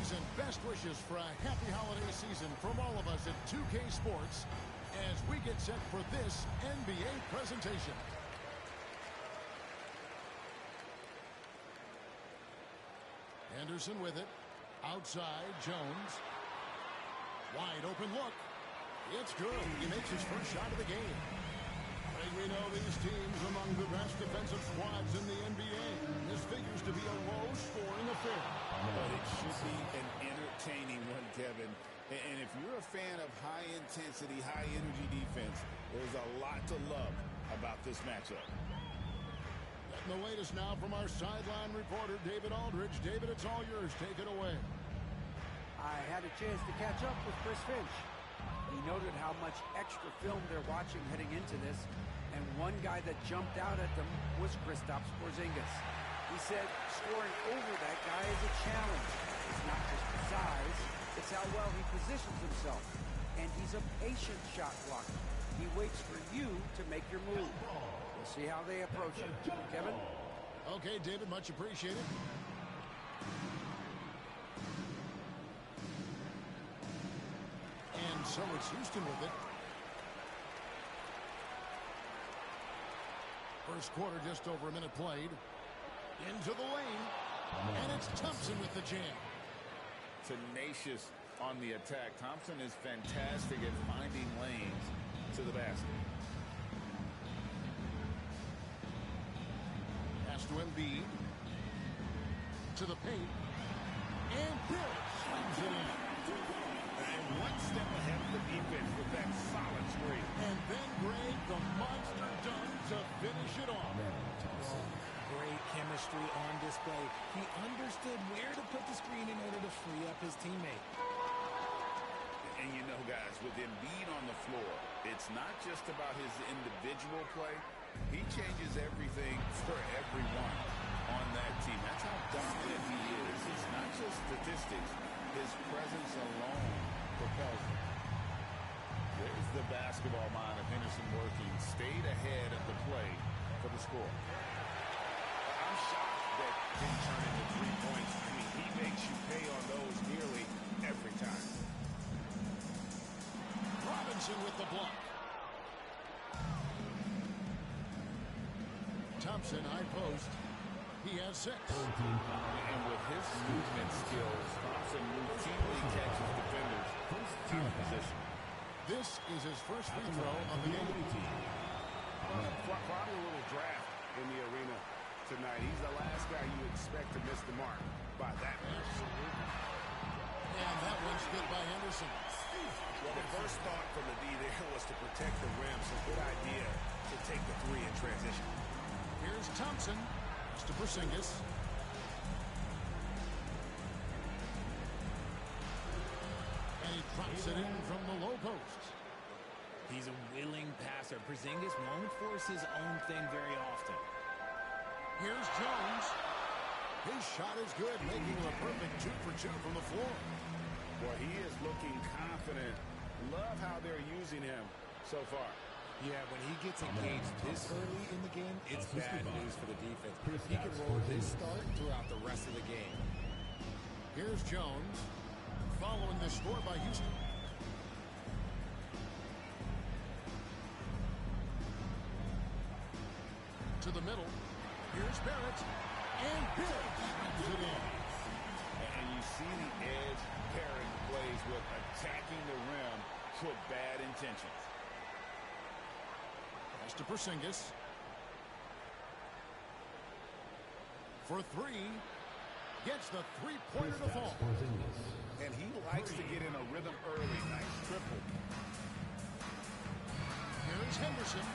Greetings and best wishes for a happy holiday season from all of us at 2K Sports as we get set for this NBA presentation. Henderson with it. Outside, Jones. Wide open look. It's good. He makes his first shot of the game. I think we know these teams among the best defensive squads in the NBA. This figures to be a low-scoring affair. But it should be an entertaining one, Kevin. And if you're a fan of high-intensity, high-energy defense, there's a lot to love about this matchup. Getting the latest now from our sideline reporter, David Aldridge. David, it's all yours. Take it away. I had a chance to catch up with Chris Finch. He noted how much extra film they're watching heading into this, and one guy that jumped out at them was Kristaps Porzingis. He said scoring over that guy is a challenge. It's not just the size, it's how well he positions himself. And he's a patient shot blocker. He waits for you to make your move. We'll see how they approach it. Kevin? Okay, David, much appreciated. And so it's Houston with it. First quarter, just over a minute played. Into the lane. And it's Thompson with the jam. Tenacious on the attack. Thompson is fantastic at finding lanes to the basket. Pass to Embiid. To the paint. And Bill slams it in. And one step ahead of the defense with that solid screen. And then Greg, the monster dunk to finish it off. Great chemistry on display. He understood where to put the screen in order to free up his teammate. And you know, guys, with Embiid on the floor, it's not just about his individual play. He changes everything for everyone on that team. That's how dominant he is. It's not just statistics. His presence alone propels him. There's the basketball mind of Henderson working. Stayed ahead of the play for the score. I'm shocked that didn't turn into 3 points. I mean, he makes you pay on those nearly every time. Robinson with the block. Thompson, high post. He has 6. And with his movement skills, Thompson routinely catches defenders out of position. This is his first free throw of the game. Probably a little draft in the arena tonight. He's the last guy you expect to miss the mark by that much. Absolutely. And that one's good by Henderson. Well, the first thought from the D there was to protect the rim, so good idea to take the 3 in transition. Here's Thompson. To Porzingis. And he drops it in from the low post. He's a willing passer. Porzingis won't force his own thing very often. Here's Jones. His shot is good, making him a perfect 2 for 2 from the floor. Well, he is looking confident. Love how they're using him so far. Yeah, when he gets engaged this early in the game, it's bad news for the defense. He can roll this start throughout the rest of the game. Here's Jones, following the score by Houston. To the middle. Here's Barrett. And Bill slams it in. And you see the edge pairing plays with attacking the rim with bad intentions. Pass to Porzingis. For 3. Gets the three-pointer to fall. And he likes to get in a rhythm early. Nice triple. Here's Henderson.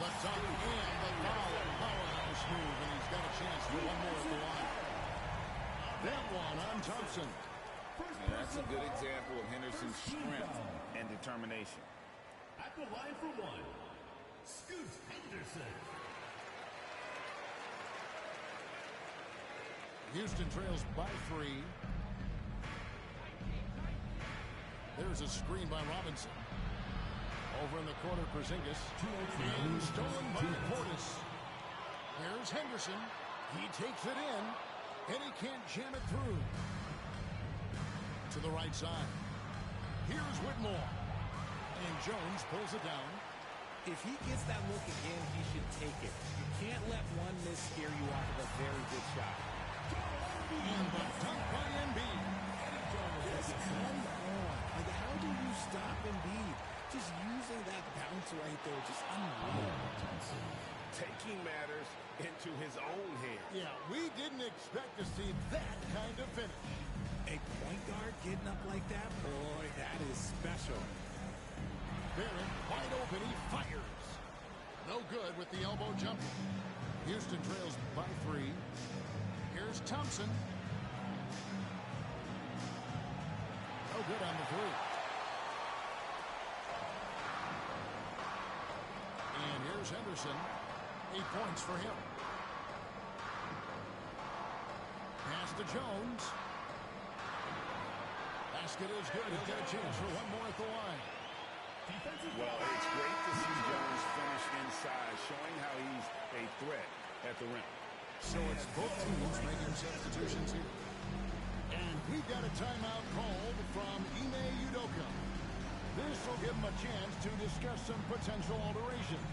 The dunk and the foul. Powerhouse move, and he's got a chance for one more at the line. That one on Thompson. And that's a good example of Henderson's strength and determination. At the line for 1, Scoot Henderson. Houston trails by 3. There's a screen by Robinson. Over in the corner, Porzingis. And stolen by Portis. Here's Henderson. He takes it in, and he can't jam it through. to the right side. Here's Whitmore. And Jones pulls it down. If he gets that look again, he should take it. You can't let one miss scare you off of a very good shot. And the dunk by Embiid. Come on. Like, how do you stop Embiid? Just using that bounce right there, just unreal. Taking matters into his own hands. Yeah, we didn't expect to see that kind of finish. A point guard getting up like that, boy, that is special. Barrett wide open, he fires. No good with the elbow jumper. Houston trails by 3. Here's Thompson. No good on the 3. And here's Henderson. 8 points for him. Pass to Jones. Basket is good. He'll get a chance for one more at the line. Well, it's great to see Jones finish inside, showing how he's a threat at the rim. So it's both teams making substitutions here. And we've got a timeout called from Ime Udoka. This will give him a chance to discuss some potential alterations.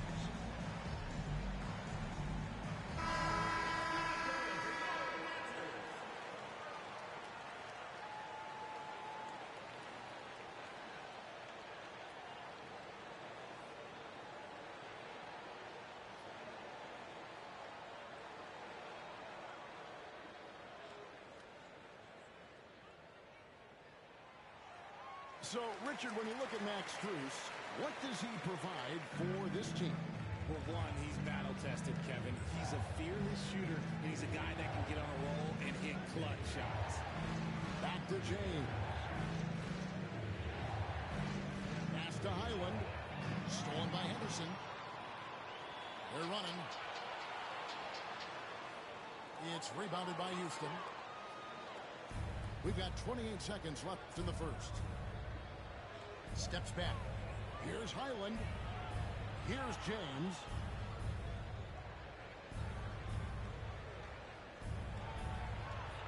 So, Richard, when you look at Max Strus, what does he provide for this team? Well, one, he's battle-tested, Kevin. He's a fearless shooter, and he's a guy that can get on a roll and hit clutch shots. Back to James. Pass to Highland. Stolen by Henderson. They're running. It's rebounded by Houston. We've got 28 seconds left in the first. Steps back. Here's Highland. Here's James.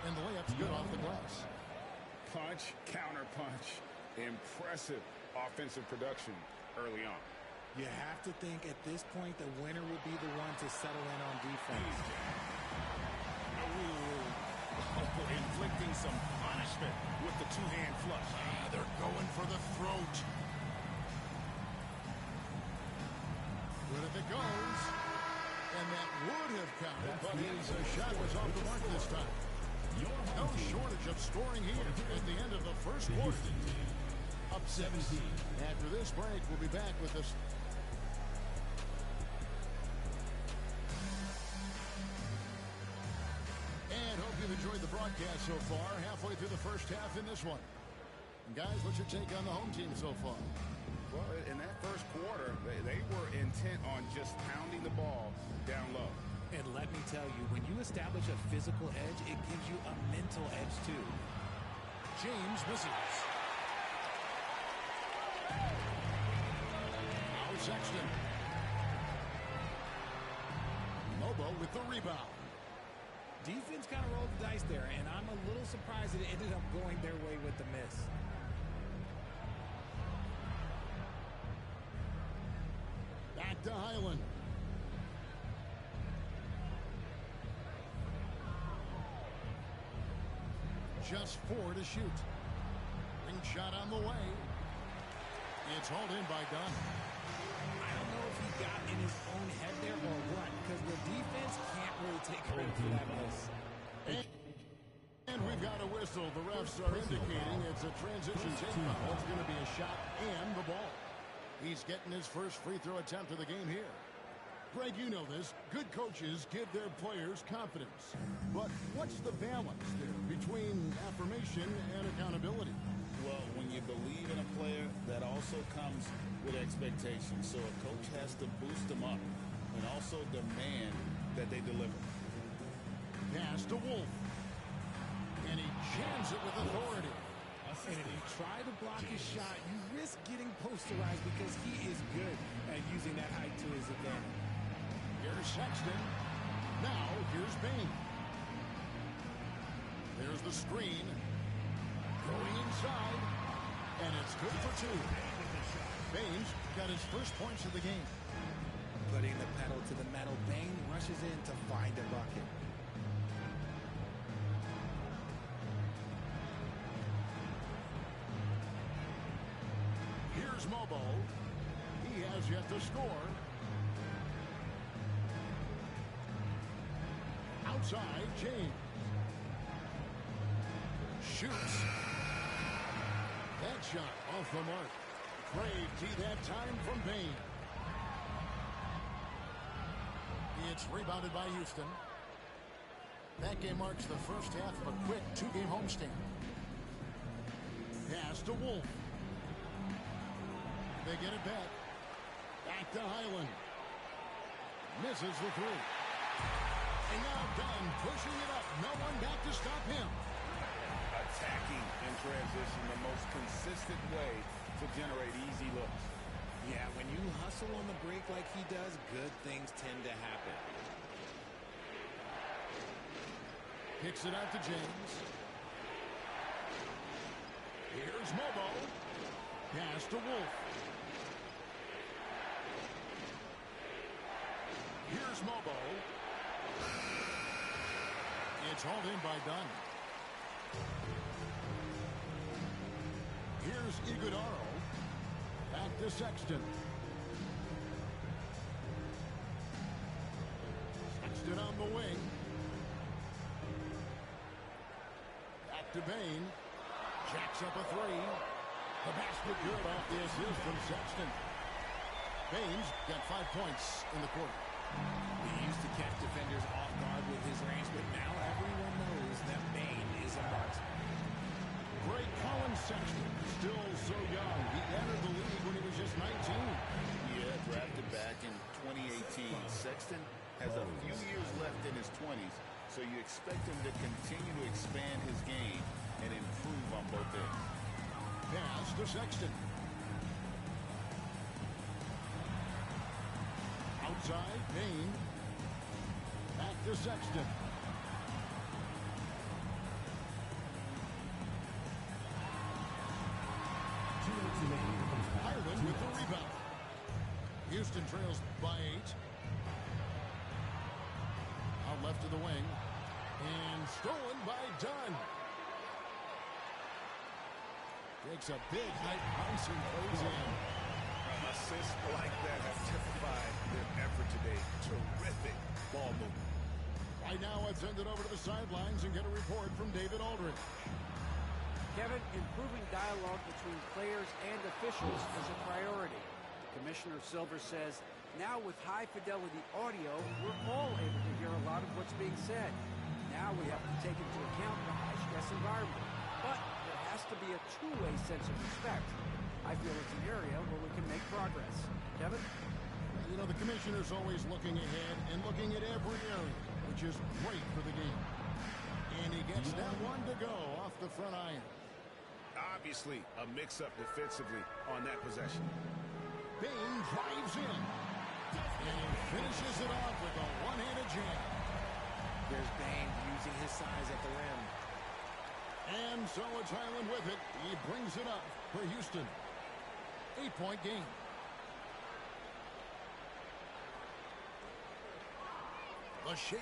And the layup's good off the glass. Punch, counter punch. Impressive offensive production early on. You have to think at this point the winner would be the one to settle in on defense. Inflicting some punishment with the two-hand flush. They're going for the throat. Good if it goes. And that would have counted, but his shot was off the mark this time. No shortage of scoring here at the end of the first quarter. Up 17. After this break, we'll be back with this. And hope you've enjoyed the broadcast so far. Halfway through the first half in this one. And guys, what's your take on the home team so far? Well, in that first quarter, they were intent on just pounding the ball down low. And let me tell you, when you establish a physical edge, it gives you a mental edge too. James misses. Now Sexton. Lobo with the rebound. Defense kind of rolled the dice there, and I'm a little surprised it ended up going their way with the miss. Back to Highland. Just 4 to shoot. Ring shot on the way. It's hauled in by Dunn. I don't know if he got in his own head there or what, because the defense can't really take credit for that miss. And we've got a whistle. The refs are indicating it's a transition take foul. It's going to be a shot and the ball. He's getting his first free throw attempt of the game here. Greg, you know this. Good coaches give their players confidence. But what's the balance there between affirmation and accountability? Well, when you believe in a player, that also comes with expectations. So a coach has to boost them up and also demand that they deliver. Pass to Wolf. And he jams it with authority. And if you try to block his shot, you risk getting posterized because he is good at using that height to his advantage. Here's Sexton. Now, here's Bain. There's the screen. Going inside, and it's good for two. Baines got his first points of the game. Putting the pedal to the metal, Bane rushes in to find a bucket. Here's Mobo. He has yet to score. Outside, James. Shoots. That shot off the mark. Great D that time from Bane. It's rebounded by Houston. That game marks the first half of a quick two-game homestand. Pass to Wolf. They get it back. Back to Highland. Misses the three. And now Dunn pushing it up. No one back to stop him. Attacking in transition, the most consistent way to generate easy looks. Yeah, when you hustle on the break like he does, good things tend to happen. Kicks it out to James. Here's Mobo. Pass to Wolf. Here's Mobo. It's hauled in by Dunn. Here's Iguodaro. Back to Sexton. Sexton on the wing. Back to Bane. Jacks up a three. The basket good off the assist from Sexton. Baines got 5 points in the quarter. He used to catch defenders off guard with his range, but now everyone knows that Bane is a marksman. Great Colin Sexton, still so young. He entered the league when he was just 19. Yeah, drafted back in 2018. Sexton has a few years left in his 20s, so you expect him to continue to expand his game and improve on both ends. Pass to Sexton. Outside, Bane. Back to Sexton. Highland with the rebound. Houston trails by 8. Out left to the wing. And stolen by Dunn. Takes a big height bounce and goes in. Assists like that have typified their effort today. Terrific ball movement. Right now, let's send it over to the sidelines and get a report from David Aldridge. Kevin, improving dialogue between players and officials is a priority. Commissioner Silver says, now with high-fidelity audio, we're all able to hear a lot of what's being said. Now we have to take into account the high-stress environment. But there has to be a two-way sense of respect. I feel it's an area where we can make progress. Kevin? You know, the commissioner's always looking ahead and looking at every area, which is great for the game. And he gets that one to go off the front iron. Obviously, a mix-up defensively on that possession. Bane drives in. And he finishes it off with a one-handed jam. There's Bane using his size at the rim. And so it's Highland with it. He brings it up for Houston. 8-point game. The shake.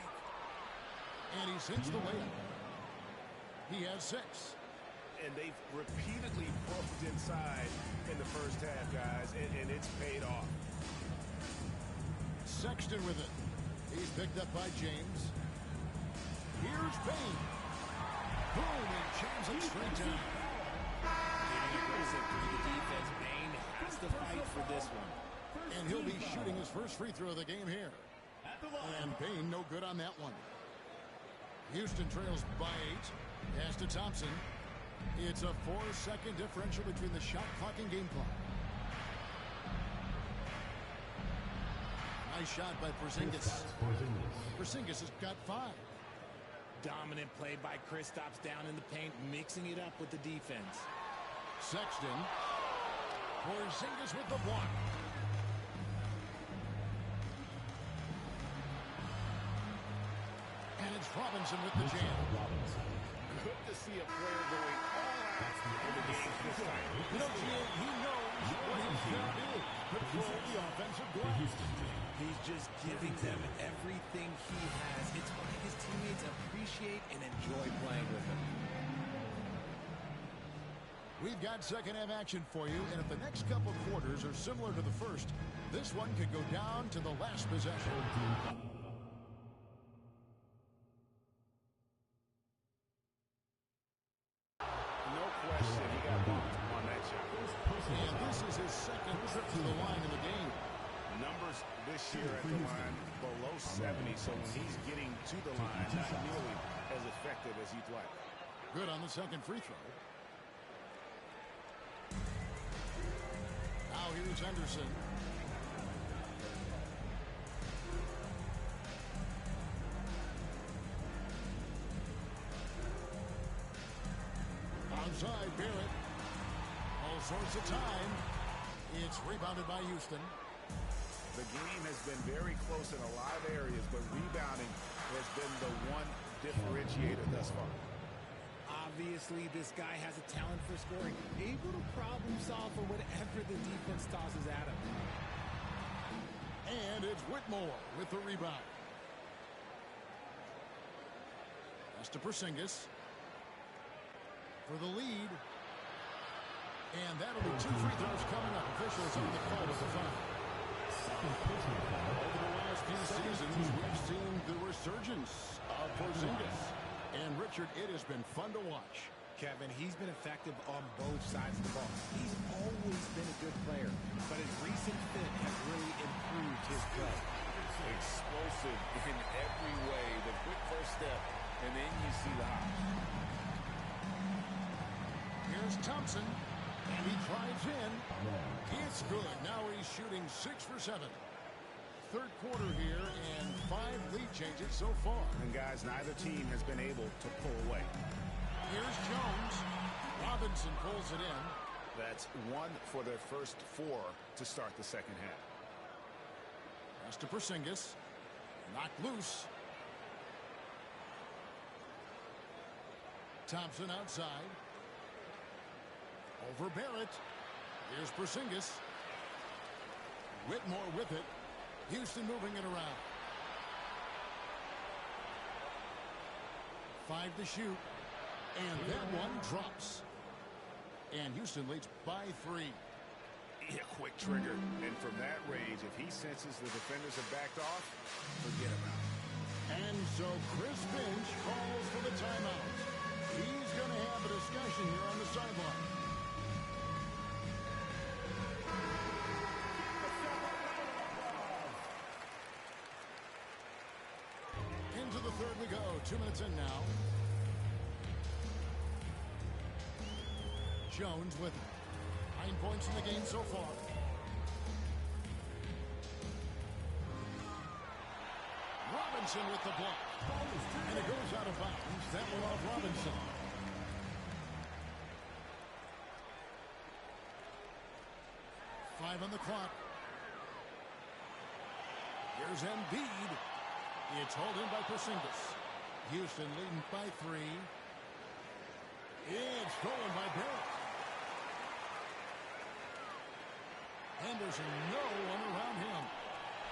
And he sends the layup. He has 6. And they've repeatedly poked inside in the first half, guys, and it's paid off. Sexton with it. He's picked up by James. Here's Bane. Boom, and jams it straight down. Getting aggressive through the defense. Bane has to fight for this one. And he'll be shooting his first free throw of the game here. And Bane no good on that one. Houston trails by 8. Pass to Thompson. It's a 4-second differential between the shot clock and game clock. Nice shot by Porzingis. Porzingis has got 5. Dominant play by Kristaps down in the paint, mixing it up with the defense. Sexton. Porzingis with the block. And it's Robinson with the jam. Good to see a player going all out in the game this time. You know, he knows what his job is. Control the offensive glass. He's just giving them everything he has. It's why his teammates appreciate and enjoy playing with him. We've got second-half action for you, and if the next couple quarters are similar to the first, this one could go down to the last possession. No question, he got bumped on that shot. And this is his second trip to the line in the game. Numbers this year at the line below 70, so when he's getting to the line, not nearly as effective as you'd like. Good on the second free throw. Now here's Henderson. Onside, Barrett. All sorts of time. It's rebounded by Houston. The game has been very close in a lot of areas, but rebounding has been the one differentiator thus far. Obviously, this guy has a talent for scoring, able to problem solve for whatever the defense tosses at him. And it's Whitmore with the rebound. That's to Porzingis for the lead. And that'll be 2 free throws coming up. Officials on the call with the foul. Over the last few seasons, we've seen the resurgence of Porzingis. And, Richard, it has been fun to watch. Kevin, he's been effective on both sides of the ball. He's always been a good player, but his recent fit has really improved his play. Explosive in every way. The quick first step, and then you see the hop. Here's Thompson, and he drives in. It's good. Now he's shooting 6 for 7. Third quarter here, and 5 lead changes so far. And, guys, neither team has been able to pull away. Here's Jones. Robinson pulls it in. That's 1 for their first 4 to start the second half. That's to Porzingis. Knocked loose. Thompson outside. Over Barrett. Here's Porzingis. Whitmore with it. Houston moving it around. 5 to shoot. And that one drops. And Houston leads by 3. Yeah, quick trigger. And from that range, if he senses the defenders have backed off, forget about it. And so Chris Finch calls for the timeout. He's going to have a discussion here on the sideline. Into the third we go. 2 minutes in now. Jones with 9 points in the game so far. Robinson with the block. And it goes out of bounds. That one off Robinson. Five on the clock. Here's Embiid. It's hauled in by Porzingis. Houston leading by 3. It's stolen by Barrett. Henderson, no one around him.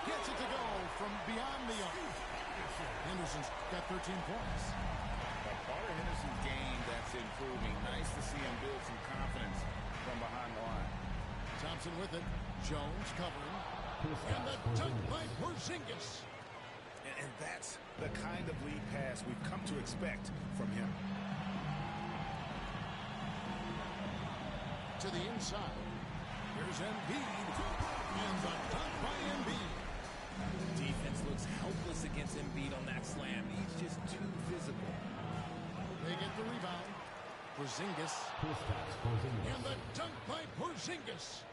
Gets it to go from beyond the arc. Henderson's got 13 points. A part of Henderson's game that's improving. Nice to see him build some confidence from behind the line. Thompson with it. Jones covering. And the dunk by Porzingis. And that's the kind of lead pass we've come to expect from him. To the inside. Here's Embiid. And the dunk by Embiid. Defense looks helpless against Embiid on that slam. He's just too physical. They get the rebound. Porzingis. And the dunk by Porzingis.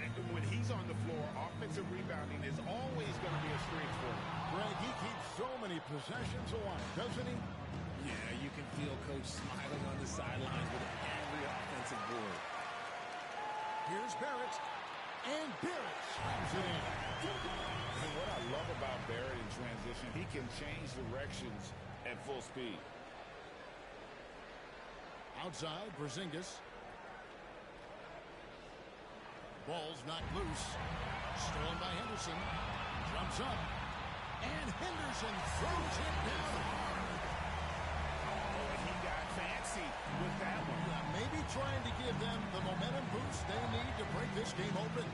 And when he's on the floor, offensive rebounding is always going to be a strength for him. Greg, he keeps so many possessions alive, doesn't he? Yeah, you can feel Coach smiling on the sidelines with every offensive board. Here's Barrett. And Barrett slams it in. And what I love about Barrett in transition, he can change directions at full speed. Outside, Porzingis. Ball's knocked loose. Stolen by Henderson. Jumps up. And Henderson throws it down hard. Oh, and he got fancy with that one. Maybe trying to give them the momentum boost they need to break this game open.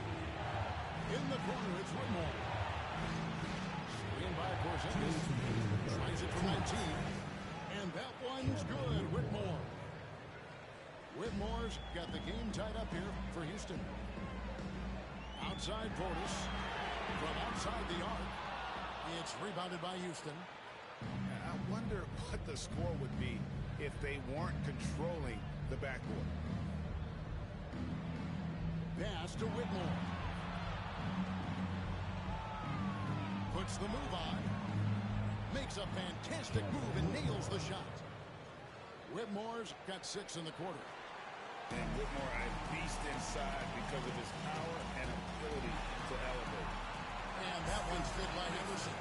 In the corner, it's Whitmore. In by Porzingis. Tries it from 19. And that one's good, Whitmore. Whitmore's got the game tied up here for Houston. Outside Portis. From outside the arc. It's rebounded by Houston. I wonder what the score would be if they weren't controlling the backcourt. Pass to Whitmore. Puts the move on. Makes a fantastic move and nails the shot. Whitmore's got 6 in the quarter. And Whitmore a beast inside because of his power and ability to elevate. And that one's fit by Henderson.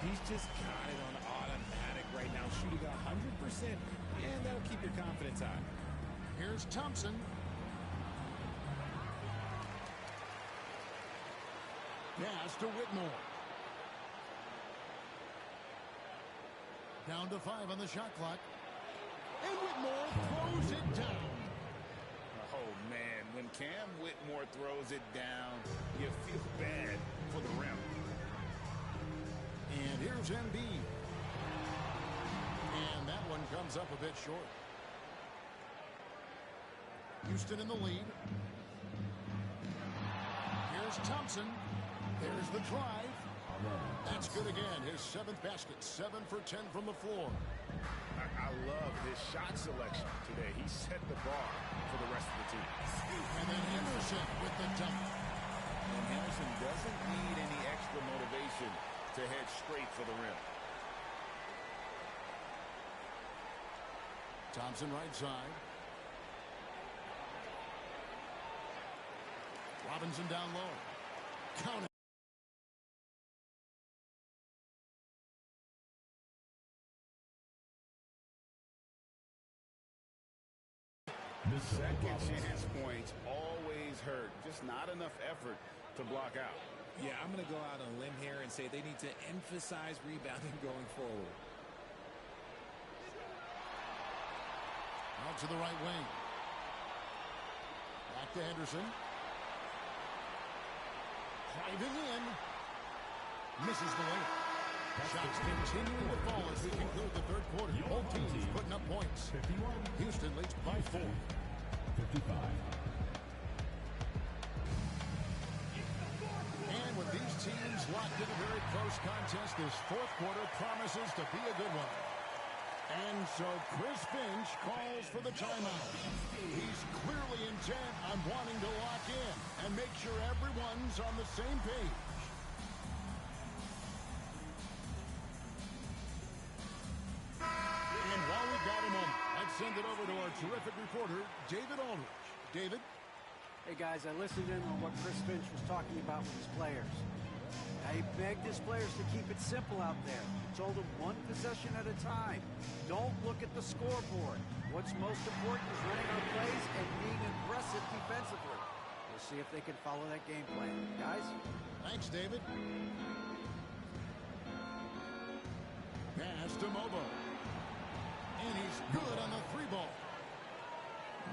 He's just got it on automatic right now, shooting 100%, and that'll keep your confidence high. Here's Thompson. Pass to Whitmore. Down to 5 on the shot clock. And Whitmore throws it down. Oh, man, when Cam Whitmore throws it down, you feel bad for the rim. And here's Embiid. And that one comes up a bit short. Houston in the lead. Here's Thompson. There's the drive. That's good again. His 7th basket. 7 for 10 from the floor. I love his shot selection today. He set the bar for the rest of the team. And then Henderson with the dunk. And Henderson doesn't need any extra motivation to head straight for the rim. Thompson right side. Robinson down low. Count it. Second chance points always hurt. Just not enough effort to block out. Yeah, I'm going to go out on a limb here and say they need to emphasize rebounding going forward. Out to the right wing. Back to Henderson. Driving in. Misses the layup. Shots continuing to fall as we conclude the third quarter. Both teams putting up points. Houston leads by 4. 55. And with these teams locked in a very close contest, this fourth quarter promises to be a good one. And so Chris Finch calls for the timeout. He's clearly intent on wanting to lock in and make sure everyone's on the same page. And while we've got a moment, let's send it over to our terrific reporter, David Aldridge. David? Hey, guys, I listened in on what Chris Finch was talking about with his players. Now, he begged his players to keep it simple out there. He told them one possession at a time. Don't look at the scoreboard. What's most important is running our plays and being aggressive defensively. We'll see if they can follow that game plan. Guys? Thanks, David. Pass to Mobo. And he's good on the 3-ball.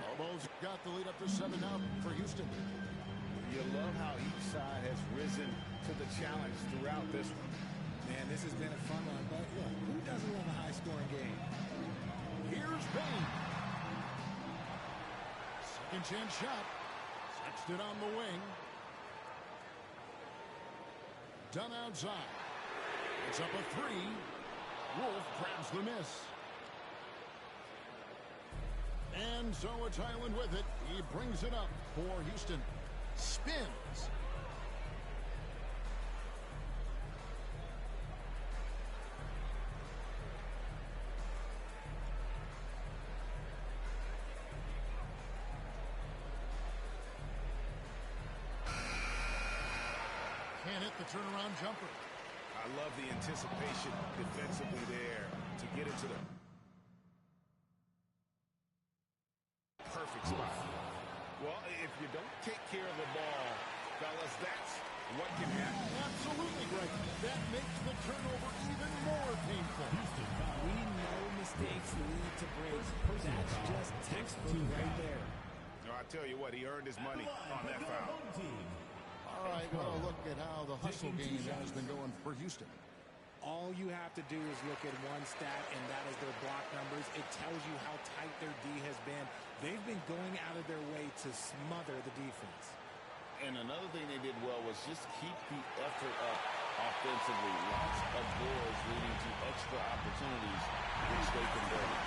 Mobo's got the lead up to 7 now for Houston. You love how each side has risen to the challenge throughout this one. Man, this has been a fun one, but look, who doesn't love a high-scoring game? Here's Payne. Second chance shot. Sexton on the wing. Done outside. It's up a 3. Wolf grabs the miss. And so it's Highland with it. He brings it up for Houston. Spins. Can't hit the turnaround jumper. I love the anticipation defensively there to get into the perfect spot. Well, if you don't take care of the ball, fellas, that's what can happen. Absolutely, Greg. That makes the turnover even more painful. We know mistakes lead to breaks. That's just textbook right there. No, I tell you what, he earned his money on that foul. All right, well, look at how the hustle game has been going for Houston. All you have to do is look at one stat, and that is their block numbers. It tells you how tight their D has been. They've been going out of their way to smother the defense. And another thing they did well was just keep the effort up offensively. Lots of boards leading to extra opportunities which they converted.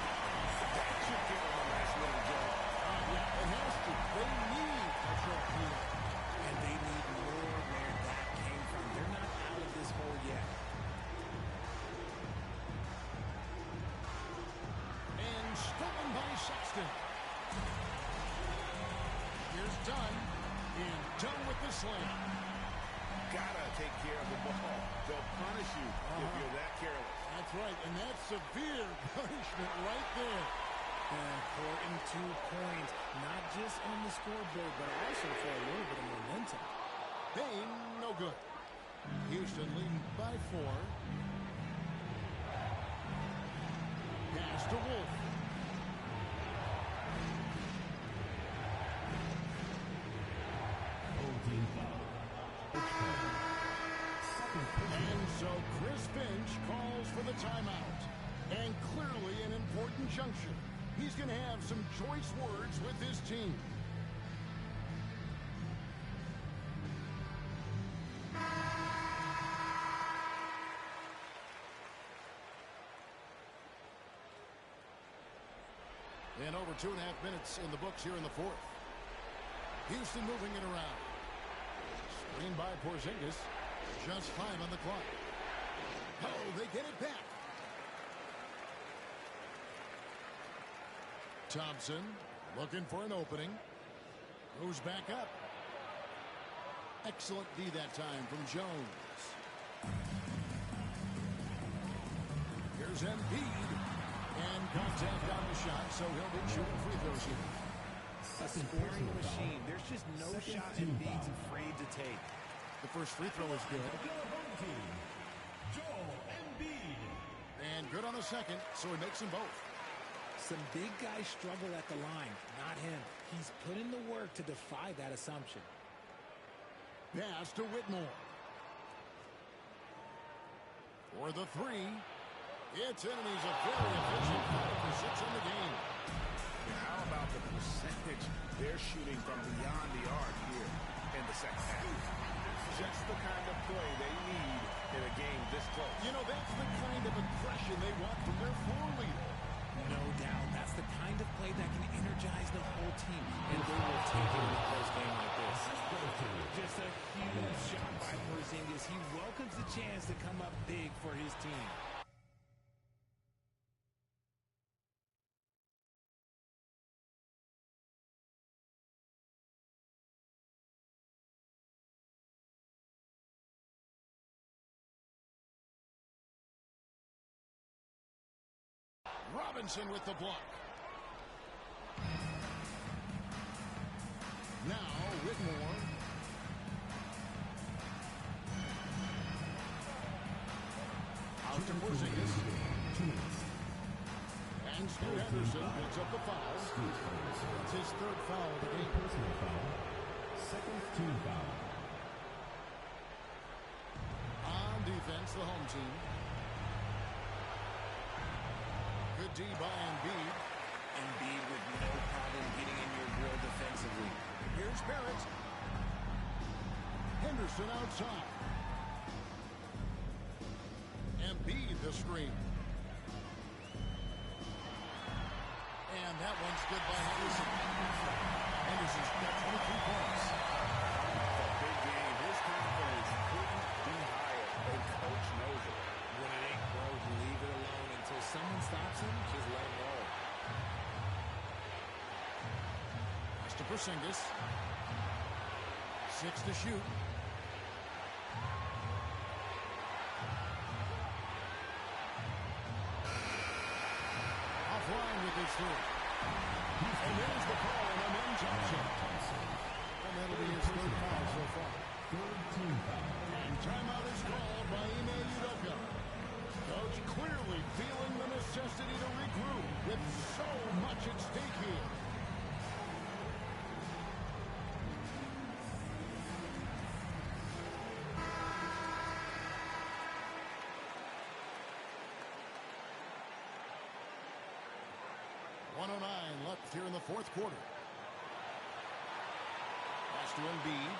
That should give them a nice little jump. Yeah, it has to. They need a short field. And they need more where that came from. They're not out of this hole yet. And stolen by Sexton. Here's Dunn. And Dunn with the slam. Gotta take care of the ball. They'll punish you if you're that careless. That's right, and that's severe punishment right there. An important 2 points, not just on the scoreboard, but also for a little bit of momentum. Payne, no good. Houston leading by 4. Pass to Wolf. And so Chris Finch calls for the timeout. And clearly an important juncture. He's going to have some choice words with his team. And over 2.5 minutes in the books here in the 4th. Houston moving it around. Screen by Porzingis. Just 5 on the clock. Oh, they get it back. Thompson looking for an opening. Goes back up. Excellent D that time from Jones. Here's Embiid. And contact on the shot, so he'll be shooting free throws here. A scoring machine. There's just no shot Embiid's afraid to take. The first free throw is good. Joel Embiid. And good on the second, so he makes them both. Some big guys struggle at the line, not him. He's put in the work to defy that assumption. Pass to Whitmore. For the 3. It's in, and he's a very efficient 5 for 6 in the game. And how about the percentage they're shooting from beyond the arc here in the second half? Just the kind of play they need in a game this close. You know, that's the kind of aggression they want from their floor leader. No doubt. That's the kind of play that can energize the whole team, and they will take it in a close game like this. Just a huge shot by Porzingis. He welcomes the chance to come up big for his team. Robinson with the block. Now Whitmore. Out to Porzingis. And Stu Henderson picks up the foul. It's his 3rd foul of the game. Second team foul. On defense, the home team. Good D by Embiid. Embiid with no problem getting in your grill defensively. Here's Barrett. Henderson outside. Embiid the screen. And that one's good by Henderson. Henderson's got 23 points. A big game. His confidence couldn't be higher. And coach knows it. When it ain't broke, leave it alone until someone stops him. Just let him roll. Pass to Porzingis. 6 to shoot. this through. And there's the call on a men's jump shot. And that'll be his third foul so far. And timeout is called by Ime Udoka. Coach clearly feeling the necessity to regroup with so much at stake here. Left here in the fourth quarter. Pass to Embiid.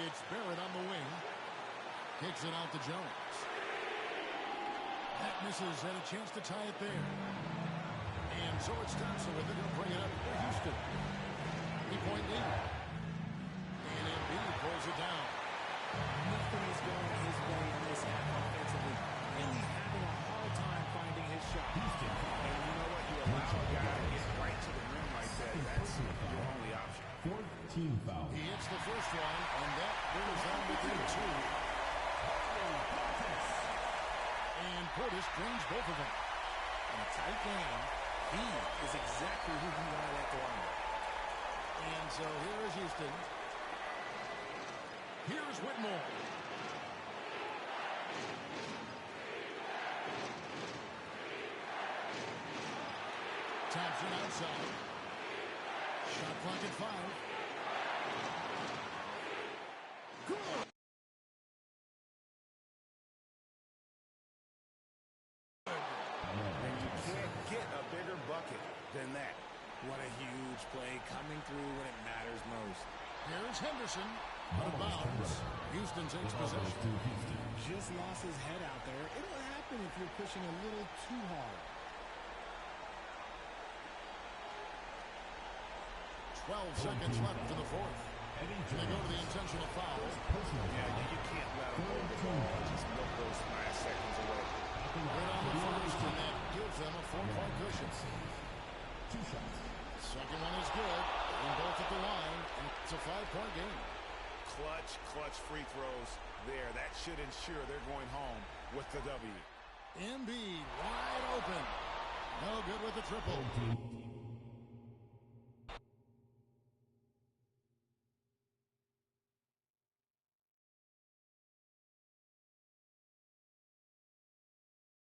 It's Barrett on the wing. Kicks it out to Jones. That misses, and a chance to tie it there. And so it starts with it. He'll bring it up for Houston. 3-point lead. And Embiid pulls it down. Nothing is going his way in this half offensively. Really having a hard time finding his shot. Houston. And you know what? You allow a guy to get right to the rim like that. That's your only option. 14 foul. He hits the first one, and that brings them within 2. And Portis drains both of them. In a tight game, he is exactly who he wanted at the line. And so here is Houston. Here's Whitmore. Thompson outside. Shot clock at 5. Good. And you can't get a bigger bucket than that. What a huge play coming through when it matters most. Here's Henderson. Out of bounds. Houston takes possession. Just lost his head out there. It'll happen if you're pushing a little too hard. 12 seconds left to the fourth. They go to the intentional foul. Yeah, you can't let them hold the ball and just milk those last seconds away. Good on the first, and that gives them a 4-point cushion. 2 shots. Second one is good. And both at the line. And it's a 5-point game. Clutch free throws there. That should ensure they're going home with the W. Embiid wide open. No good with the triple.